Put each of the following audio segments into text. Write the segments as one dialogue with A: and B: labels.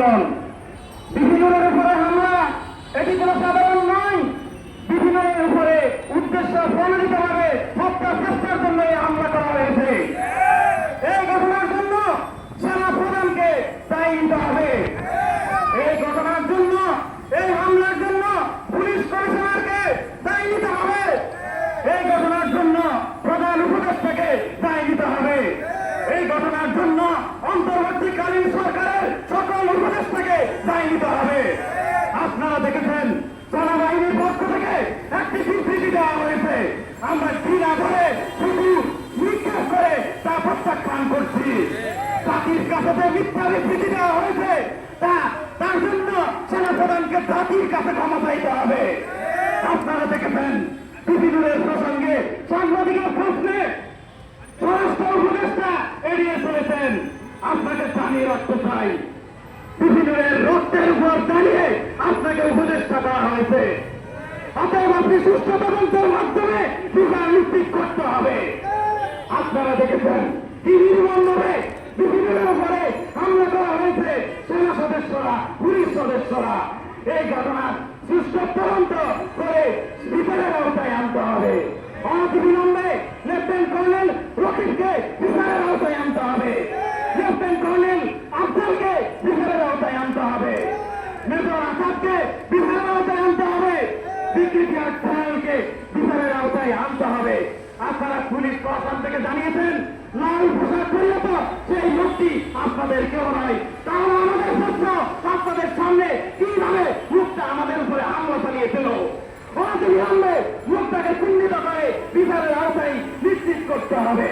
A: আন্দোলন। বিভিন্নের উপরে হামলা এটি কোনো সাধারণ নয়। বিভিন্নের উপরে উদ্দেশ্য প্রণোদিতভাবে হত্যা চেষ্টার জন্য এই হামলা করা হয়েছে। এই ঘটনার জন্য সেনা প্রধানকে দায়ী নিতে হবে। এই ঘটনার জন্য, এই হামলার জন্য পুলিশ কমিশনারকে দায়ী নিতে হবে। এই ঘটনার জন্য প্রধান উপদেষ্টাকে দায়ী নিতে হবে। এই ঘটনার জন্য অন্তর্বর্তীকালীন সরকারের সকল উপদেষ্টাকে দায়ী নিতে হবে। আপনারা দেখেছেন সেনাবাহিনীর পক্ষ থেকে একটি বিবৃতি দেওয়া হয়েছে। আমরা ঘৃণা ধরে শুধু নিক্ষেপ করে তা প্রত্যাখ্যান করছি। জাতির কাছে যে মিথ্যা বিবৃতি দেওয়া হয়েছে তার জন্য সেনাপ্রধানকে জাতির কাছে ক্ষমা চাইতে হবে। আপনারা দেখেছেন বিভিন্নের প্রসঙ্গে সাংবাদিকের প্রশ্নে স্বরাষ্ট্র উপদেষ্টা এড়িয়ে চলেছেন। আপনাকে জানিয়ে রাখতে চাই, বিভিন্নের রক্তের উপর দাঁড়িয়ে আপনাকে উপদেষ্টা করা হয়েছে। অতএব আপনি সুষ্ঠু তদন্তের মাধ্যমে বিচার নিশ্চিত করতে হবে। আপনারা দেখেছেন কি নির্মমভাবে বিভিন্নের উপরে হামলা করা হয়েছে সেনা সদস্যরা, পুলিশ সদস্যরা। এই ঘটনার সুষ্ঠু তদন্ত করে বিচারের আওতায় আনতে হবে। অনতিবিলম্বে লেফটেন্যান্ট কর্নেল রকিবকে বিচারের আওতায় আনতে হবে। লেফটেন্যান্ট কর্নেল আফজালকে বিচারের আওতায় আনতে হবে। মেজর আসাদকে বিচারের আওতায় আনতে হবে। ব্রিগেডিয়ার জেনারেলকে বিচারের আওতায় আনতে হবে। আপনারা পুলিশ প্রশাসন থেকে জানিয়েছেন লাল পোশাক পরিয়ে তো সেই লোকটি আপনাদের কেউ নয়। তাহলে আমাদের প্রশ্ন, আপনাদের সামনে কিভাবে লোকটা আমাদের উপরে হামলা চালিয়েছিল? অনতিবিলম্বে লোকটাকে চিহ্নিত করে বিচারের আওতায় নিশ্চিত করতে হবে।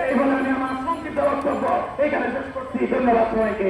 A: এই বলে আমি আমার সংক্ষিপ্ত বক্তব্য এখানে শেষ করছি। ধন্যবাদ সবাইকে।